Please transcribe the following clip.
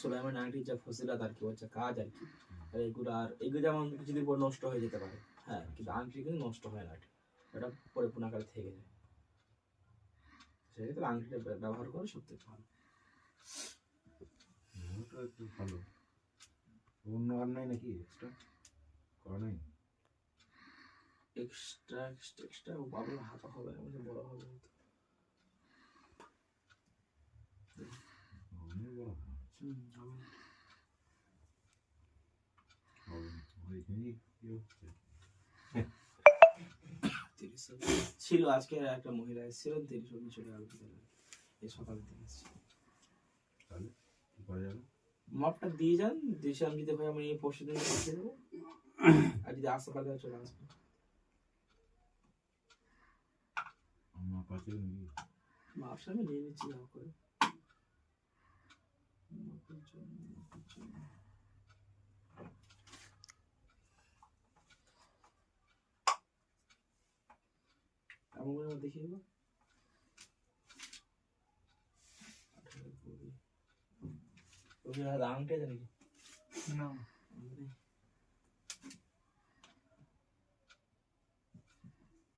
সোলাইমান আংটির যা ফসিলাত আর কি হচ্ছে কাজ আর কি, আর এগুলো যেমন কিছুদিন পর নষ্ট হয়ে যেতে পারে, হ্যাঁ, কিন্তু আংটি কিন্তু নষ্ট হয় না, এটা পরিপূর্ণ আকারে থেকে যায়। সেক্ষেত্রে আংটিটা ব্যবহার করে সবথেকে ভালো। ওটা একটু ভালো। অন্য আর নাই নাকি এক্সট্রা করা নাই? এক্সট্রা বাবুর হাতা হবে না, বড় হবে হয়তো। অনেক বড় হবে ওইখানেই কি হচ্ছে? ছিল আজকে একটা মহিলা এসেছিল, 30 চলে গেল এই সকালের দিকে এসেছিল। তাহলে কি করা যাবে? মাপটা দিয়ে যান, দিয়েছিলাম যদি ভাই আমি পরশু দিন পাঠিয়ে দেবো, আর যদি আসতে পারে চলে আসবে। আমার পাশে নাকি মাপটা আমি নিয়ে নিচ্ছি যা করে। এমন করে দেখিয়ে দেবো। আংটি আছে নাকি? না